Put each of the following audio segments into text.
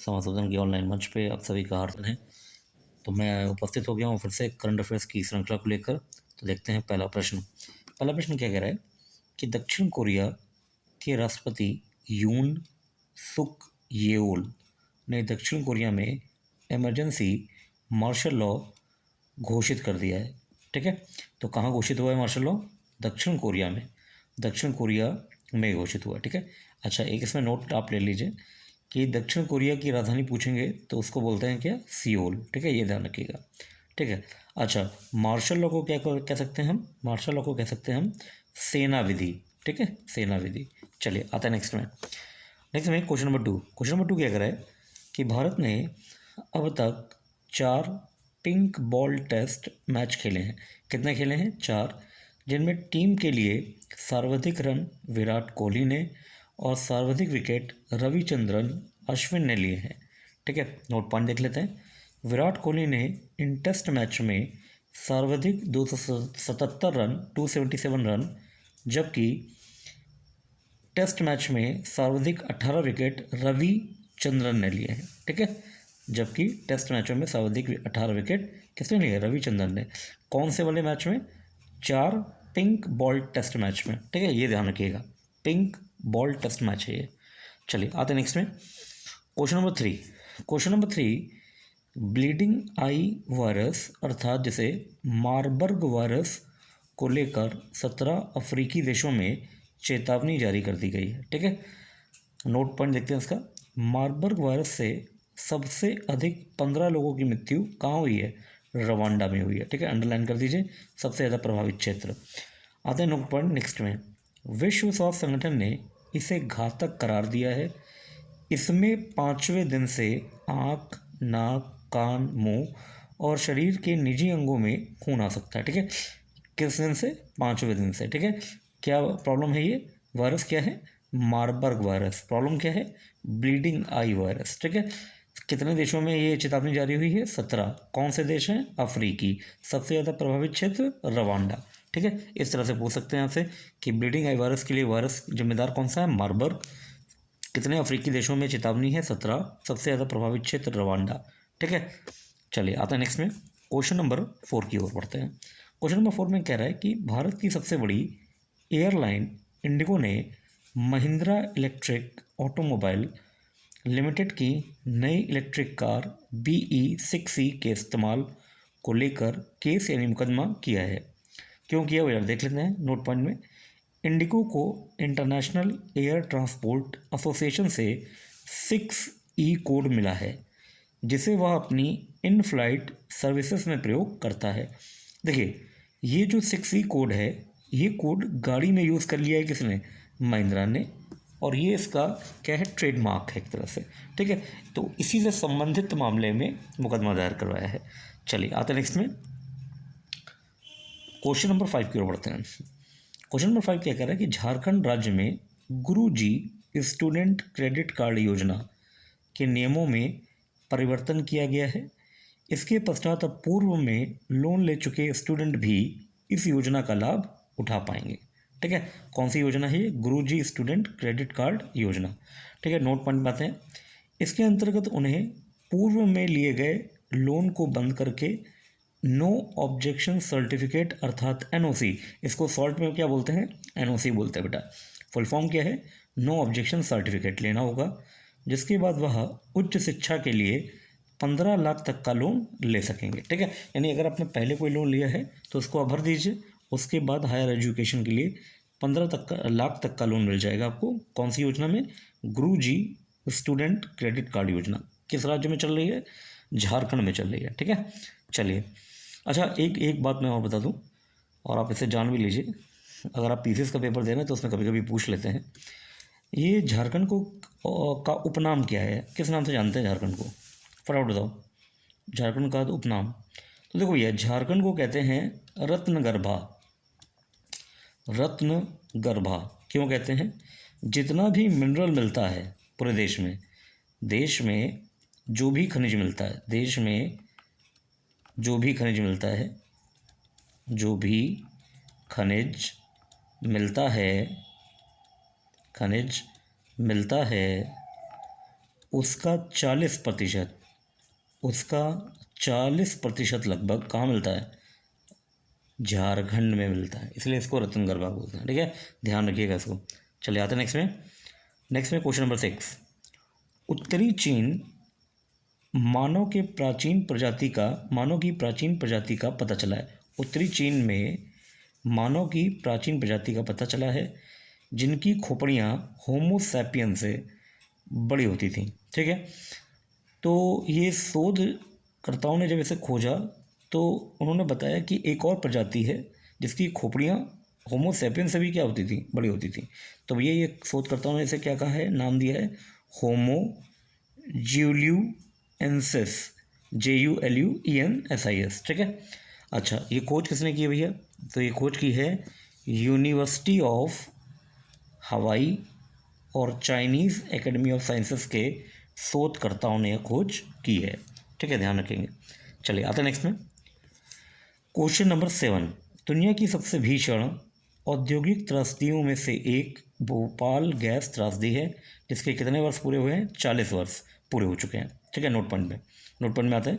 संशोधन की ऑनलाइन मंच पे आप सभी का हार्दिक है। तो मैं उपस्थित हो गया हूँ फिर से करंट अफेयर्स की श्रृंखला को लेकर। तो देखते हैं पहला प्रश्न क्या कह रहा है कि दक्षिण कोरिया के राष्ट्रपति यून सुक येओल ने दक्षिण कोरिया में इमरजेंसी मार्शल लॉ घोषित कर दिया है। ठीक है, तो कहाँ घोषित हुआ है मार्शल लॉ? दक्षिण कोरिया में, दक्षिण कोरिया में घोषित हुआ। ठीक है, अच्छा एक इसमें नोट आप ले लीजिए कि दक्षिण कोरिया की राजधानी पूछेंगे तो उसको बोलते हैं क्या? सियोल। ठीक है, ये ध्यान रखिएगा। ठीक है, अच्छा मार्शल लॉ को क्या कह सकते हैं हम? मार्शल लॉ को कह सकते हैं हम सेना विधि। ठीक है, सेना विधि। चलिए आता है नेक्स्ट में क्वेश्चन नंबर 2 क्या कह रहा है कि भारत ने अब तक 4 पिंक बॉल टेस्ट मैच खेले हैं। कितने खेले हैं? 4, जिनमें टीम के लिए सर्वाधिक रन विराट कोहली ने और सर्वाधिक विकेट रविचंद्रन अश्विन ने लिए हैं। ठीक है, नोट पॉइंट देख लेते हैं। विराट कोहली ने इन टेस्ट मैच में सर्वाधिक 277 रन 277 रन, जबकि टेस्ट मैच में सर्वाधिक 18 विकेट रविचंद्रन ने लिए हैं। ठीक है, जबकि टेस्ट मैचों में सर्वाधिक 18 विकेट किसने लिए? रविचंद्रन ने। कौन से वाले मैच में? 4 पिंक बॉल टेस्ट मैच में। ठीक है, ये ध्यान रखिएगा, पिंक बॉल टेस्ट मैच है ये। चलिए आते नेक्स्ट में क्वेश्चन नंबर 3 ब्लीडिंग आई वायरस अर्थात जिसे मारबर्ग वायरस को लेकर 17 अफ्रीकी देशों में चेतावनी जारी कर दी गई है। ठीक है, नोट पॉइंट देखते हैं इसका। मारबर्ग वायरस से सबसे अधिक 15 लोगों की मृत्यु कहाँ हुई है? रवांडा में हुई है। ठीक है, अंडरलाइन कर दीजिए, सबसे ज़्यादा प्रभावित क्षेत्र। आते हैं नोट पॉइंट नेक्स्ट में। विश्व स्वास्थ्य संगठन ने इसे घातक करार दिया है। इसमें 5वें दिन से आँख, नाक, कान, मुंह और शरीर के निजी अंगों में खून आ सकता है। ठीक है, किस दिन से? 5वें दिन से। ठीक है, क्या प्रॉब्लम है ये? वायरस क्या है? Marburg virus. प्रॉब्लम क्या है? ब्लीडिंग आई वायरस। ठीक है, कितने देशों में ये चेतावनी जारी हुई है? 17। कौन से देश हैं? अफ्रीकी। सबसे ज़्यादा प्रभावित क्षेत्र रवांडा। ठीक है, इस तरह से पूछ सकते हैं आपसे कि ब्लीडिंग आई वायरस के लिए वायरस जिम्मेदार कौन सा है? मारबर्ग। कितने अफ्रीकी देशों में चेतावनी है? 17। सबसे ज़्यादा प्रभावित क्षेत्र रवांडा। ठीक है, चलिए आता है नेक्स्ट में क्वेश्चन नंबर 4 की ओर बढ़ते हैं। क्वेश्चन नंबर 4 में कह रहा है कि भारत की सबसे बड़ी एयरलाइन इंडिगो ने महिंद्रा इलेक्ट्रिक ऑटोमोबाइल लिमिटेड की नई इलेक्ट्रिक कार BE6E के इस्तेमाल को लेकर केस यानी मुकदमा किया है। क्यों किया वो यार देख लेते हैं नोट पॉइंट में। इंडिगो को इंटरनेशनल एयर ट्रांसपोर्ट एसोसिएशन से 6E कोड मिला है, जिसे वह अपनी इन फ्लाइट सर्विसेज में प्रयोग करता है। देखिए ये जो 6E कोड है, ये कोड गाड़ी में यूज़ कर लिया है किसने? महिंद्रा ने, और ये इसका क्या है? ट्रेडमार्क है एक तरह से। ठीक है, तो इसी से संबंधित मामले में मुकदमा दायर करवाया है। चलिए आते हैं नेक्स्ट में क्वेश्चन नंबर 5 की ओर बढ़ते हैं। क्वेश्चन नंबर 5 क्या कह रहा है कि झारखंड राज्य में गुरुजी स्टूडेंट क्रेडिट कार्ड योजना के नियमों में परिवर्तन किया गया है। इसके पश्चात अब पूर्व में लोन ले चुके स्टूडेंट भी इस योजना का लाभ उठा पाएंगे। ठीक है, कौन सी योजना है ये? गुरुजी स्टूडेंट क्रेडिट कार्ड योजना। ठीक है, नोट पॉइंट बातें हैं। इसके अंतर्गत उन्हें पूर्व में लिए गए लोन को बंद करके नो ऑब्जेक्शन सर्टिफिकेट अर्थात NOC, इसको शॉर्ट में क्या बोलते हैं? NOC बोलते हैं बेटा। फुल फॉर्म क्या है? नो ऑब्जेक्शन सर्टिफिकेट लेना होगा, जिसके बाद वह उच्च शिक्षा के लिए 15 लाख तक का लोन ले सकेंगे। ठीक है, यानी अगर आपने पहले कोई लोन लिया है तो उसको आप भर दीजिए, उसके बाद हायर एजुकेशन के लिए 15 लाख तक का लोन मिल जाएगा आपको। कौन सी योजना में? गुरुजी स्टूडेंट क्रेडिट कार्ड योजना। किस राज्य में चल रही है? झारखंड में चल रही है। ठीक है, चलिए अच्छा एक बात मैं और बता दूं, और आप इसे जान भी लीजिए। अगर आप पीसीएस का पेपर दे रहे हैं तो उसमें कभी कभी पूछ लेते हैं, ये झारखंड को का उपनाम क्या है? किस नाम से जानते हैं झारखंड को? फटाफट बताओ, झारखंड का उपनाम। तो देखो भैया, झारखंड को कहते हैं रत्नगर्भा। रत्नगर्भा क्यों कहते हैं? जितना भी मिनरल मिलता है पूरे देश में जो भी खनिज मिलता है, देश में जो भी खनिज मिलता है, जो भी खनिज मिलता है उसका 40%, उसका 40% लगभग कहाँ मिलता है? झारखंड में मिलता है, इसलिए इसको रतन गरबा बोलते हैं। ठीक है, ध्यान रखिएगा इसको। चलिए आते हैं नेक्स्ट में क्वेश्चन नंबर 6। उत्तरी चीन मानव की प्राचीन प्रजाति का पता चला है। उत्तरी चीन में मानव की प्राचीन प्रजाति का पता चला है जिनकी खोपड़ियाँ होमो सैपियन से बड़ी होती थी। ठीक है, तो ये शोधकर्ताओं ने जब इसे खोजा तो उन्होंने बताया कि एक और प्रजाति है जिसकी खोपड़ियाँ होमो सैपियन से भी क्या होती थी? बड़ी होती थी। तो ये शोधकर्ताओं ने इसे क्या कहा है? नाम दिया है होमो ज्यूलियनसिस, JULUENSIS। ठीक है, अच्छा ये खोज किसने की है भैया? तो ये खोज की है यूनिवर्सिटी ऑफ हवाई और चाइनीज़ एकेडमी ऑफ साइंसेस के शोधकर्ताओं ने यह खोज की है। ठीक है, ध्यान रखेंगे। चलिए आते नेक्स्ट में क्वेश्चन नंबर 7। दुनिया की सबसे भीषण औद्योगिक त्रासदियों में से एक भोपाल गैस त्रासदी है जिसके कितने वर्ष पूरे हुए हैं? 40 वर्ष पूरे हो चुके हैं। ठीक है, नोट पॉइंट में आता है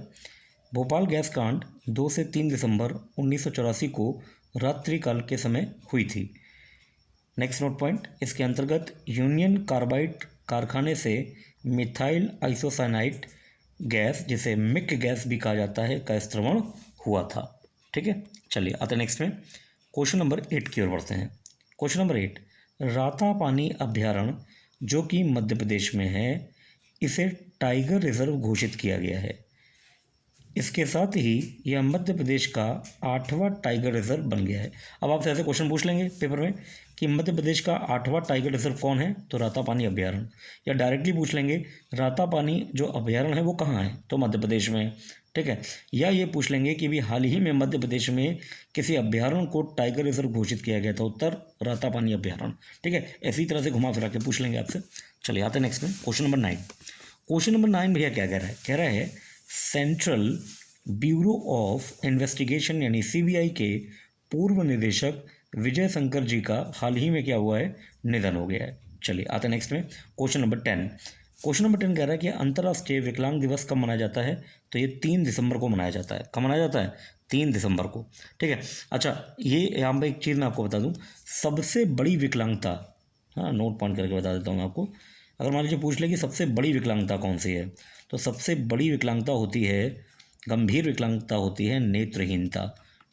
भोपाल गैस कांड 2 से 3 दिसंबर 1984 को रात्रिकाल के समय हुई थी। नेक्स्ट नोट पॉइंट, इसके अंतर्गत यूनियन कार्बाइड कारखाने से मिथाइल आइसोसाइनाइड गैस, जिसे मिक गैस भी कहा जाता है, का स्त्रवण हुआ था। ठीक है, चलिए आते नेक्स्ट में क्वेश्चन नंबर 8 की ओर बढ़ते हैं। क्वेश्चन नंबर 8, रातापानी अभयारण्य जो कि मध्य प्रदेश में है, इसे टाइगर रिजर्व घोषित किया गया है। इसके साथ ही यह मध्य प्रदेश का 8वां टाइगर रिजर्व बन गया है। अब आपसे ऐसे क्वेश्चन पूछ लेंगे पेपर में कि मध्य प्रदेश का 8वां टाइगर रिजर्व कौन है? तो रातापानी अभयारण्य। या डायरेक्टली पूछ लेंगे रातापानी जो अभयारण्य है वो कहाँ है? तो मध्य प्रदेश में। ठीक है, या ये पूछ लेंगे कि भी हाल ही में मध्य प्रदेश में किसी अभयारण्य को टाइगर रिजर्व घोषित किया गया था? उत्तर रातापानी अभयारण्य। ठीक है, इसी तरह से घुमा फिरा के पूछ लेंगे आपसे। चलिए आते हैं नेक्स्ट में क्वेश्चन नंबर 9। क्वेश्चन नंबर 9 भैया क्या कह रहा है? कह रहा है सेंट्रल ब्यूरो ऑफ इन्वेस्टिगेशन यानी CBI के पूर्व निदेशक विजय शंकर जी का हाल ही में क्या हुआ है? निधन हो गया है। चलिए आते हैं नेक्स्ट में क्वेश्चन नंबर 10। क्वेश्चन नंबर 10 कह रहा है कि अंतर्राष्ट्रीय विकलांग दिवस कब मनाया जाता है? तो ये 3 दिसंबर को मनाया जाता है। कब मनाया जाता है? 3 दिसंबर को। ठीक है, अच्छा ये यहाँ पर एक चीज़ मैं आपको बता दूँ, सबसे बड़ी विकलांगता, हाँ नोट पॉइंट करके बता देता हूँ मैं आपको। अगर मान लीजिए पूछ ले कि सबसे बड़ी विकलांगता कौन सी है, तो सबसे बड़ी विकलांगता होती है, गंभीर विकलांगता होती है नेत्रहीनता।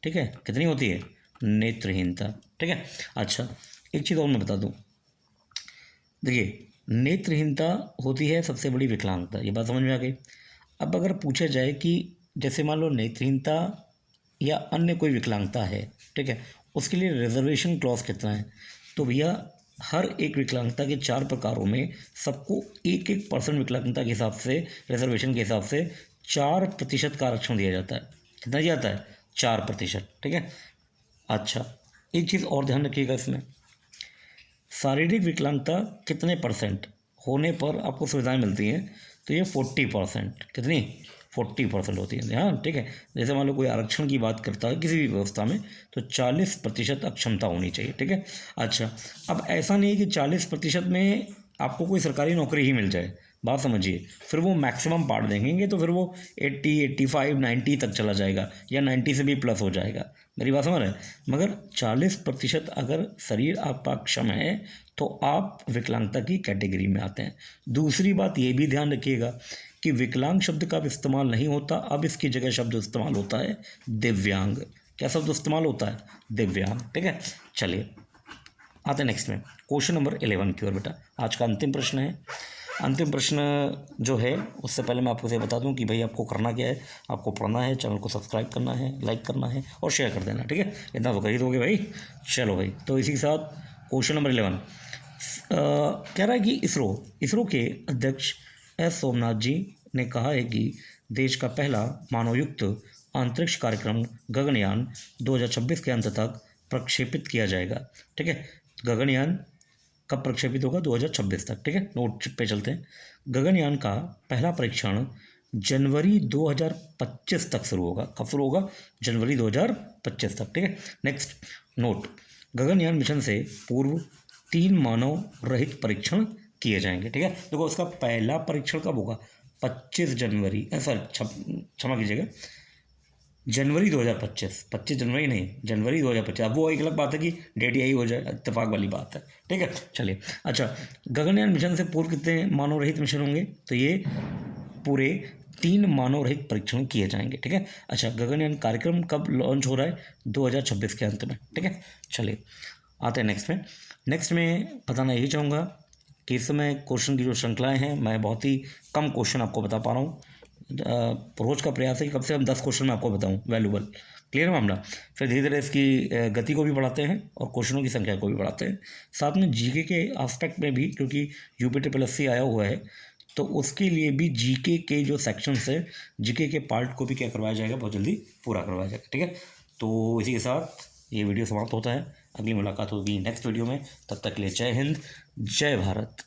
ठीक है, कितनी होती है? नेत्रहीनता। ठीक है, अच्छा एक चीज़ और मैं बता दूं, देखिए नेत्रहीनता होती है सबसे बड़ी विकलांगता, ये बात समझ में आ गई। अब अगर पूछा जाए कि जैसे मान लो नेत्रहीनता या अन्य कोई विकलांगता है, ठीक है, उसके लिए रिजर्वेशन क्लॉज कितना है? तो भैया हर एक विकलांगता के 4 प्रकारों में सबको 1% विकलांगता के हिसाब से, रिजर्वेशन के हिसाब से 4% का आरक्षण दिया जाता है। कितना दिया जाता है? 4%। ठीक है, अच्छा एक चीज़ और ध्यान रखिएगा, इसमें शारीरिक विकलांगता कितने परसेंट होने पर आपको सुविधाएं मिलती हैं? तो ये 40%। कितनी? 40% होती है। हाँ ठीक है, जैसे मान लो कोई आरक्षण की बात करता है किसी भी व्यवस्था में, तो 40% अक्षमता होनी चाहिए। ठीक है, अच्छा अब ऐसा नहीं है कि 40% में आपको कोई सरकारी नौकरी ही मिल जाए, बात समझिए, फिर वो मैक्सिमम पार्ट देंगे तो फिर वो 80, 85, 90 तक चला जाएगा या 90 से भी प्लस हो जाएगा। मेरी बात समझ रहे हैं? मगर 40% अगर शरीर आपका अक्षम है तो आप विकलांगता की कैटेगरी में आते हैं। दूसरी बात ये भी ध्यान रखिएगा कि विकलांग शब्द का इस्तेमाल नहीं होता, अब इसकी जगह शब्द इस्तेमाल होता है दिव्यांग। क्या शब्द इस्तेमाल होता है? दिव्यांग। ठीक है, चलिए आते नेक्स्ट में क्वेश्चन नंबर 11 की ओर। बेटा आज का अंतिम प्रश्न है। अंतिम प्रश्न जो है उससे पहले मैं आपको ये बता दूं कि भाई आपको करना क्या है, आपको पढ़ना है, चैनल को सब्सक्राइब करना है, लाइक करना है और शेयर कर देना। ठीक है, इतना तो कर ही दोगे भाई। चलो भाई, तो इसी के साथ क्वेश्चन नंबर 11 कह रहा है कि इसरो के अध्यक्ष एस सोमनाथ जी ने कहा है कि देश का पहला मानवयुक्त अंतरिक्ष कार्यक्रम गगनयान 2026 के अंत तक प्रक्षेपित किया जाएगा। ठीक है, गगनयान कब प्रक्षेपित होगा? 2026 तक। ठीक है, नोट पे चलते हैं। गगनयान का पहला परीक्षण जनवरी 2025 तक शुरू होगा। कब शुरू होगा? जनवरी 2025 तक। ठीक है, नेक्स्ट नोट, गगनयान मिशन से पूर्व 3 मानव रहित परीक्षण किए जाएंगे। ठीक है, देखो उसका पहला परीक्षण कब होगा? 25 जनवरी, सॉरी क्षमा कीजिएगा, जनवरी 2025, 25 जनवरी नहीं, जनवरी 2025। अब वो एक अलग बात है कि डेट यही हो जाए, इत्तेफाक वाली बात है। ठीक है, चलिए। अच्छा, गगनयान मिशन से पूर्व कितने मानव रहित मिशन होंगे? तो ये पूरे 3 मानव रहित परीक्षण किए जाएंगे। ठीक है, अच्छा, गगनयान कार्यक्रम कब लॉन्च हो रहा है? 2026 के अंत में। ठीक है, चलिए आते हैं नेक्स्ट में। नेक्स्ट में बताना यही चाहूँगा कि इस समय क्वेश्चन की जो श्रृंखलाएँ हैं, मैं बहुत ही कम क्वेश्चन आपको बता पा रहा हूँ। रोज का प्रयास है कि कम से कम 10 क्वेश्चन मैं आपको बताऊं वैल्यूबल। क्लियर है मामला? फिर धीरे धीरे इसकी गति को भी बढ़ाते हैं और क्वेश्चनों की संख्या को भी बढ़ाते हैं। साथ में जीके के एस्पेक्ट में भी, क्योंकि यूपीट्रिपलएससी आया हुआ है, तो उसके लिए भी जीके के जो सेक्शंस है, जीके के पार्ट को भी क्या करवाया जाएगा, बहुत जल्दी पूरा करवाया जाएगा। ठीक है, तो इसी के साथ ये वीडियो समाप्त होता है। अगली मुलाकात होगी नेक्स्ट वीडियो में। तब तक के लिए जय हिंद, जय भारत।